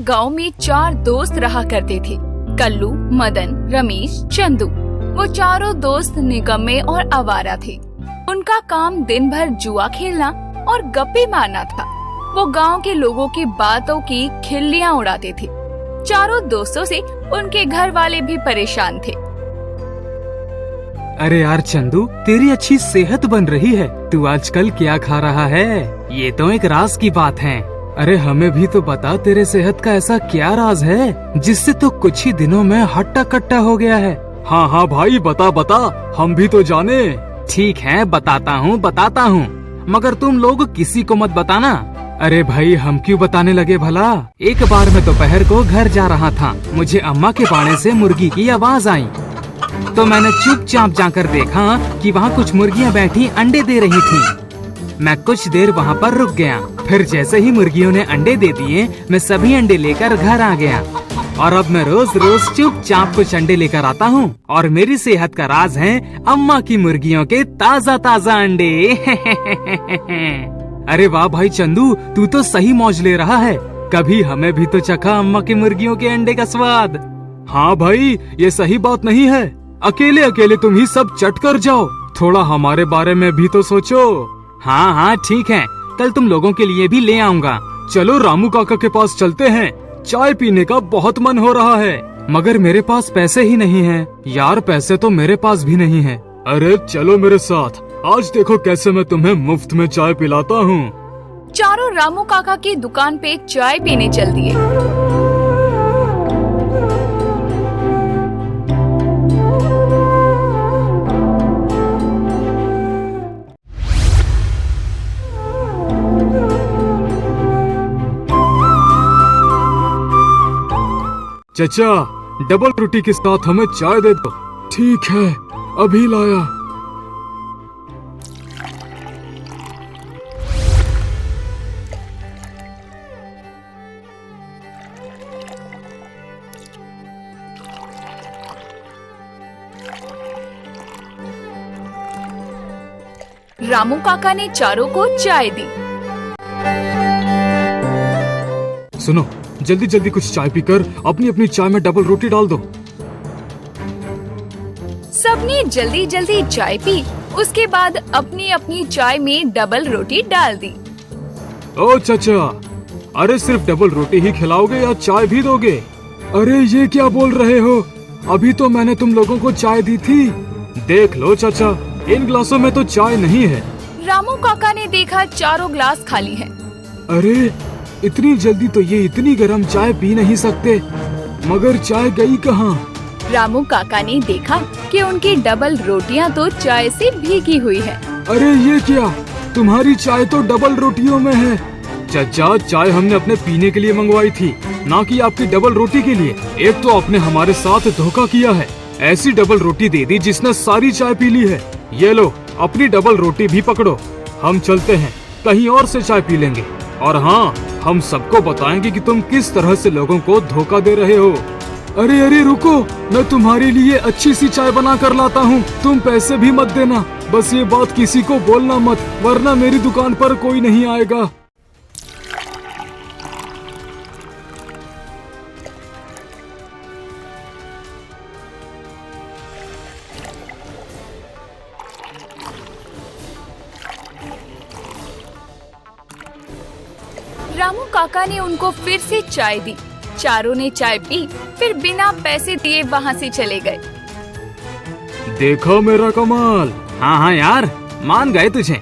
गांव में 4 दोस्त रहा करते थे, कल्लू, मदन, रमेश, चंदू। वो चारों दोस्त निकम्मे और आवारा थे। उनका काम दिन भर जुआ खेलना और गप्पे मारना था। वो गांव के लोगों की बातों की खिल्लियां उड़ाते थे। चारों दोस्तों से उनके घर वाले भी परेशान थे। अरे यार चंदू, तेरी अच्छी सेहत बन रही है। तू आजकल क्या खा रहा है? ये तो एक राज की बात है। अरे हमें भी तो बता, तेरे सेहत का ऐसा क्या राज है जिससे तो कुछ ही दिनों में हट्टा कट्टा हो गया है? हाँ हाँ भाई, बता बता, हम भी तो जाने। ठीक है, बताता हूँ, मगर तुम लोग किसी को मत बताना। अरे भाई, हम क्यों बताने लगे भला? एक बार मैं दोपहर को घर जा रहा था, मुझे अम्मा के बाड़े से मुर्गी की आवाज आई। तो मैंने चुपचाप जाकर देखा कि वहाँ कुछ मुर्गियाँ बैठी अंडे दे रही थीं। मैं कुछ देर वहाँ पर रुक गया। फिर जैसे ही मुर्गियों ने अंडे दे दिए, मैं सभी अंडे लेकर घर आ गया। और अब मैं रोज रोज चुपचाप कुछ अंडे लेकर आता हूँ। और मेरी सेहत का राज है अम्मा की मुर्गियों के ताजा ताजा अंडे। अरे वाह भाई चंदू, तू तो सही मौज ले रहा है। कभी हमें भी तो चखा अम्मा की मुर्गियों के अंडे का स्वाद। हाँ भाई, ये सही बात नहीं है। अकेले अकेले तुम ही सब चट कर जाओ, थोड़ा हमारे बारे में भी तो सोचो। हाँ हाँ ठीक है, कल तुम लोगों के लिए भी ले आऊंगा। चलो रामू काका के पास चलते हैं, चाय पीने का बहुत मन हो रहा है। मगर मेरे पास पैसे ही नहीं हैं। यार पैसे तो मेरे पास भी नहीं है। अरे चलो मेरे साथ, आज देखो कैसे मैं तुम्हें मुफ्त में चाय पिलाता हूँ। चारों रामू काका की दुकान पे चाय पीने चल दिए। चचा, डबल रोटी के साथ हमें चाय दे दो। ठीक है, अभी लाया। रामू काका ने चारों को चाय दी। सुनो, जल्दी जल्दी कुछ चाय पीकर अपनी अपनी चाय में डबल रोटी डाल दो। सबने जल्दी जल्दी चाय पी। उसके बाद अपनी अपनी चाय में डबल रोटी डाल दी। ओ चाचा, अरे सिर्फ डबल रोटी ही खिलाओगे या चाय भी दोगे? अरे ये क्या बोल रहे हो? अभी तो मैंने तुम लोगों को चाय दी थी। देख लो चाचा, इन ग्लासों में तो चाय नहीं है। रामू काका ने देखा चारों ग्लास खाली हैं। अरे इतनी जल्दी तो ये इतनी गर्म चाय पी नहीं सकते, मगर चाय गई कहाँ? रामू काका ने देखा कि उनकी डबल रोटियां तो चाय से भीगी हुई है। अरे ये क्या, तुम्हारी चाय तो डबल रोटियों में है। चाचा, चाय हमने अपने पीने के लिए मंगवाई थी, ना कि आपकी डबल रोटी के लिए। एक तो आपने हमारे साथ धोखा किया है, ऐसी डबल रोटी दे दी जिसने सारी चाय पी ली है। ये लो, अपनी डबल रोटी भी पकड़ो। हम चलते हैं, कहीं और से चाय पी लेंगे। और हाँ, हम सबको बताएंगे कि तुम किस तरह से लोगों को धोखा दे रहे हो। अरे अरे रुको, मैं तुम्हारे लिए अच्छी सी चाय बना कर लाता हूँ, तुम पैसे भी मत देना। बस ये बात किसी को बोलना मत, वरना मेरी दुकान पर कोई नहीं आएगा। रामू काका ने उनको फिर से चाय दी। चारों ने चाय पी, फिर बिना पैसे दिए वहाँ से चले गए। देखो मेरा कमाल। हाँ हाँ यार, मान गए तुझे।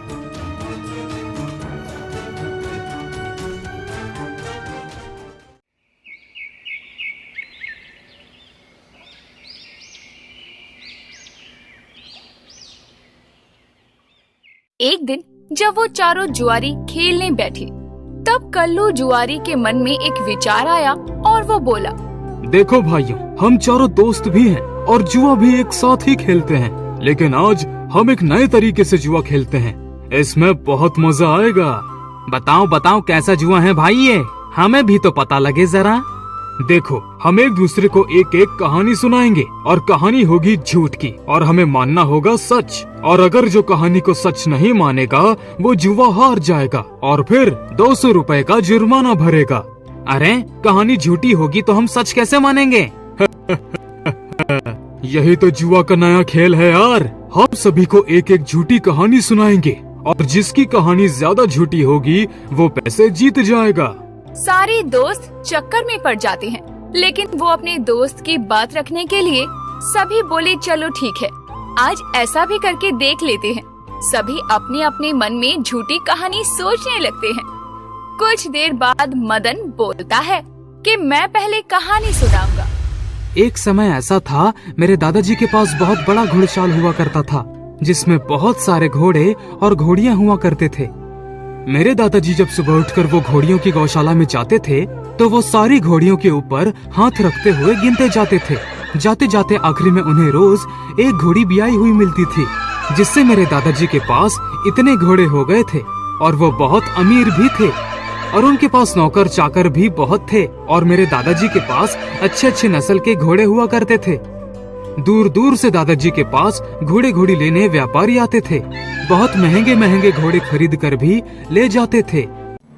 एक दिन जब वो चारों जुआरी खेलने बैठे, तब कल्लू जुआरी के मन में एक विचार आया और वो बोला, देखो भाइयों, हम चारों दोस्त भी हैं और जुआ भी एक साथ ही खेलते हैं, लेकिन आज हम एक नए तरीके से जुआ खेलते हैं। इसमें बहुत मजा आएगा। बताओ बताओ, कैसा जुआ है भाई ये? हमें भी तो पता लगे जरा। देखो, हम एक दूसरे को एक एक कहानी सुनाएंगे और कहानी होगी झूठ की और हमें मानना होगा सच। और अगर जो कहानी को सच नहीं मानेगा वो जुआ हार जाएगा और फिर 200 रुपए का जुर्माना भरेगा। अरे कहानी झूठी होगी तो हम सच कैसे मानेंगे? यही तो जुआ का नया खेल है यार। हम सभी को एक एक झूठी कहानी सुनाएंगे और जिसकी कहानी ज्यादा झूठी होगी वो पैसे जीत जाएगा। सारे दोस्त चक्कर में पड़ जाते हैं, लेकिन वो अपने दोस्त की बात रखने के लिए सभी बोले चलो ठीक है, आज ऐसा भी करके देख लेते हैं। सभी अपने अपने मन में झूठी कहानी सोचने लगते हैं। कुछ देर बाद मदन बोलता है कि मैं पहले कहानी सुनाऊंगा। एक समय ऐसा था, मेरे दादाजी के पास बहुत बड़ा घोड़शाल हुआ करता था, जिसमें बहुत सारे घोड़े और घोड़ियां हुआ करते थे। मेरे दादाजी जब सुबह उठकर वो घोड़ियों की गौशाला में जाते थे तो वो सारी घोड़ियों के ऊपर हाथ रखते हुए गिनते जाते थे। जाते जाते आखिरी में उन्हें रोज एक घोड़ी ब्याई हुई मिलती थी, जिससे मेरे दादाजी के पास इतने घोड़े हो गए थे और वो बहुत अमीर भी थे और उनके पास नौकर चाकर भी बहुत थे। और मेरे दादाजी के पास अच्छे अच्छे नस्ल के घोड़े हुआ करते थे। दूर दूर से दादाजी के पास घोड़े घोड़ी लेने व्यापारी आते थे। बहुत महंगे महंगे घोड़े खरीद कर भी ले जाते थे।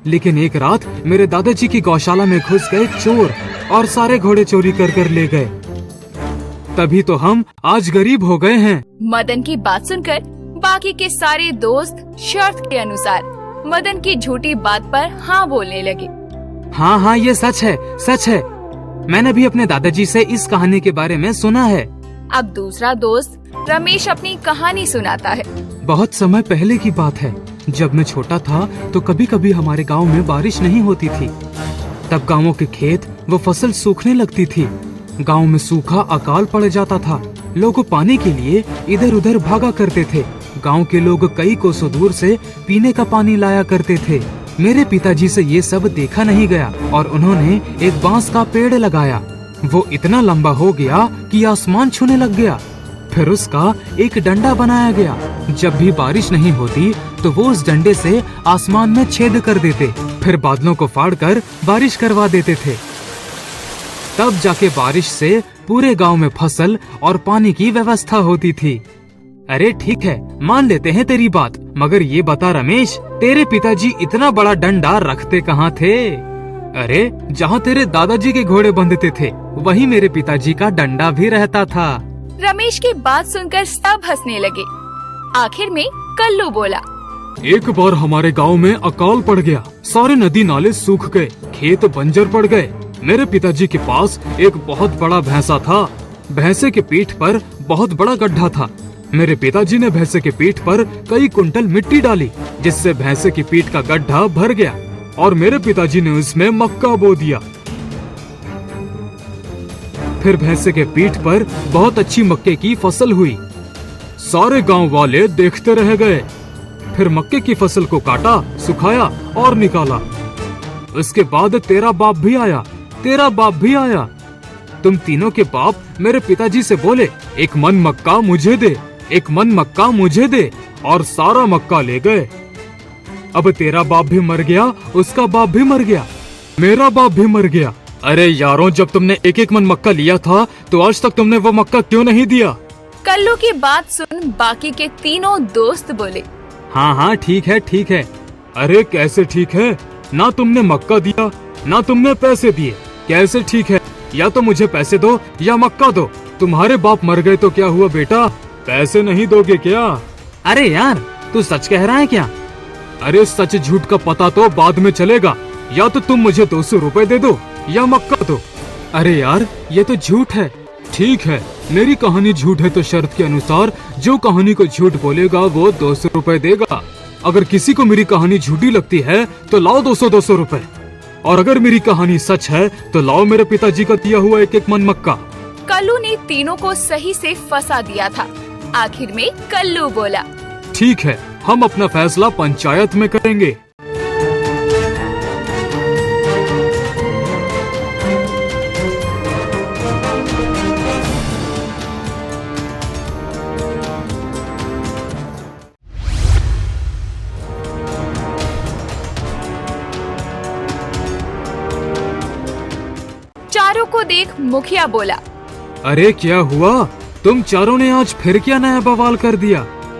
लेकिन एक रात मेरे दादाजी की गौशाला में घुस गए चोर और सारे घोड़े चोरी कर कर ले गए। तभी तो हम आज गरीब हो गए हैं। मदन की बात सुनकर बाकी के सारे दोस्त शर्त के अनुसार मदन की झूठी बात पर हाँ बोलने लगे। हाँ हाँ, ये सच है, सच है। मैंने भी अपने दादाजी से इस कहानी के बारे में सुना है। अब दूसरा दोस्त रमेश अपनी कहानी सुनाता है। बहुत समय पहले की बात है, जब मैं छोटा था तो कभी कभी हमारे गांव में बारिश नहीं होती थी। तब गांवों के खेत वो फसल सूखने लगती थी। गांव में सूखा अकाल पड़ जाता था। लोग पानी के लिए इधर उधर भागा करते थे। गांव के लोग कई कोसों दूर से पीने का पानी लाया करते थे। मेरे पिताजी से ये सब देखा नहीं गया और उन्होंने एक बांस का पेड़ लगाया। वो इतना लंबा हो गया कि आसमान छूने लग गया। फिर उसका एक डंडा बनाया गया। जब भी बारिश नहीं होती तो वो उस डंडे से आसमान में छेद कर देते, फिर बादलों को फाड़कर बारिश करवा देते थे। तब जाके बारिश से पूरे गांव में फसल और पानी की व्यवस्था होती थी। अरे ठीक है, मान लेते हैं तेरी बात, मगर ये बता रमेश, तेरे पिताजी इतना बड़ा डंडा रखते कहाँ थे? अरे जहाँ तेरे दादाजी के घोड़े बंधते थे वहीं मेरे पिताजी का डंडा भी रहता था। रमेश की बात सुनकर सब हंसने लगे। आखिर में कल्लू बोला, एक बार हमारे गांव में अकाल पड़ गया। सारे नदी नाले सूख गए, खेत बंजर पड़ गए। मेरे पिताजी के पास एक बहुत बड़ा भैंसा था। भैंसे के पीठ पर बहुत बड़ा गड्ढा था। मेरे पिताजी ने भैंसे के पीठ पर कई कुंटल मिट्टी डाली, जिससे भैंसे की पीठ का गड्ढा भर गया और मेरे पिताजी ने उसमें मक्का बो दिया। फिर भैंसे के पीठ पर बहुत अच्छी मक्के की फसल हुई। सारे गांव वाले देखते रह गए। फिर मक्के की फसल को काटा, सुखाया और निकाला। उसके बाद तेरा बाप भी आया, तेरा बाप भी आया। तुम तीनों के बाप मेरे पिताजी से बोले, एक मन मक्का मुझे दे, एक मन मक्का मुझे दे, और सारा मक्का ले गए। अब तेरा बाप भी मर गया, उसका बाप भी मर गया, मेरा बाप भी मर गया। अरे यारों, जब तुमने एक एक मन मक्का लिया था तो आज तक तुमने वो मक्का क्यों नहीं दिया? कल्लू की बात सुन बाकी के तीनों दोस्त बोले, हाँ हाँ ठीक है, ठीक है। अरे कैसे ठीक है? ना तुमने मक्का दिया, ना तुमने पैसे दिए। कैसे ठीक है? या तो मुझे पैसे दो या मक्का दो। तुम्हारे बाप मर गए तो क्या हुआ बेटा? पैसे नहीं दोगे क्या? अरे यार, तू सच कह रहा है क्या? अरे सच झूठ का पता तो बाद में चलेगा। या तो तुम मुझे 200 रुपए दे दो या मक्का दो। अरे यार, ये तो झूठ है। ठीक है, मेरी कहानी झूठ है तो शर्त के अनुसार जो कहानी को झूठ बोलेगा वो 200 रुपए देगा। अगर किसी को मेरी कहानी झूठी लगती है तो लाओ 200 रुपए। और अगर मेरी कहानी सच है तो लाओ मेरे पिताजी का दिया हुआ एक एक मन मक्का। कल्लू ने तीनों को सही से फंसा दिया था। आखिर में कल्लू बोला, ठीक है, हम अपना फैसला पंचायत में करेंगे। चारों को देख मुखिया बोला, अरे क्या हुआ? तुम चारों ने आज फिर क्या नया बवाल कर दिया?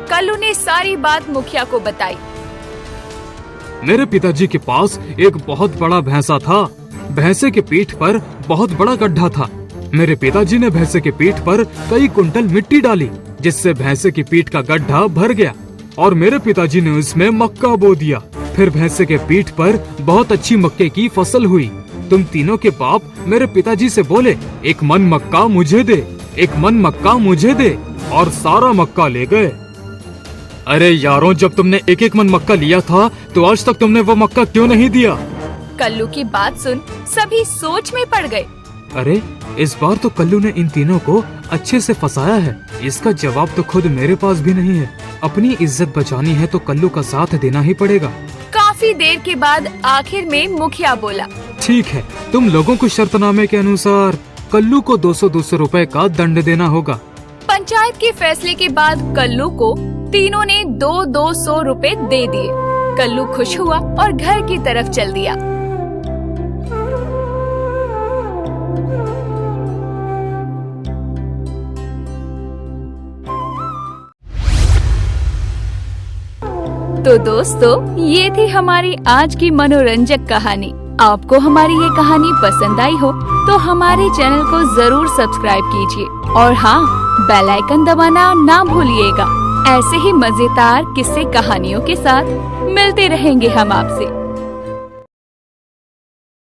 कल्लू ने सारी बात मुखिया को बताई। मेरे पिताजी के पास एक बहुत बड़ा भैंसा था। भैंसे के पीठ पर बहुत बड़ा गड्ढा था। मेरे पिताजी ने भैंसे के पीठ पर कई कुंटल मिट्टी डाली, जिससे भैंसे की पीठ का गड्ढा भर गया और मेरे पिताजी ने उसमें मक्का बो दिया। फिर भैंसे के पीठ पर बहुत अच्छी मक्के की फसल हुई। तुम तीनों के बाप मेरे पिताजी से बोले, एक मन मक्का मुझे दे, एक मन मक्का मुझे दे, और सारा मक्का ले गए। अरे यारों, जब तुमने एक एक मन मक्का लिया था तो आज तक तुमने वो मक्का क्यों नहीं दिया? कल्लू की बात सुन सभी सोच में पड़ गए। अरे इस बार तो कल्लू ने इन तीनों को अच्छे से फंसाया है। इसका जवाब तो खुद मेरे पास भी नहीं है। अपनी इज्जत बचानी है तो कल्लू का साथ देना ही पड़ेगा। काफी देर के बाद आखिर में मुखिया बोला, ठीक है, तुम लोगों को शर्तनामे के अनुसार कल्लू को 200-200 रुपए का दंड देना होगा। पंचायत के फैसले के बाद कल्लू को तीनों ने 200 रुपए दे दिए। कल्लू खुश हुआ और घर की तरफ चल दिया। तो दोस्तों, ये थी हमारी आज की मनोरंजक कहानी। आपको हमारी ये कहानी पसंद आई हो तो हमारे चैनल को जरूर सब्सक्राइब कीजिए और हाँ, बेल आइकन दबाना ना भूलिएगा। ऐसे ही मजेदार किस्से कहानियों के साथ मिलते रहेंगे हम आपसे।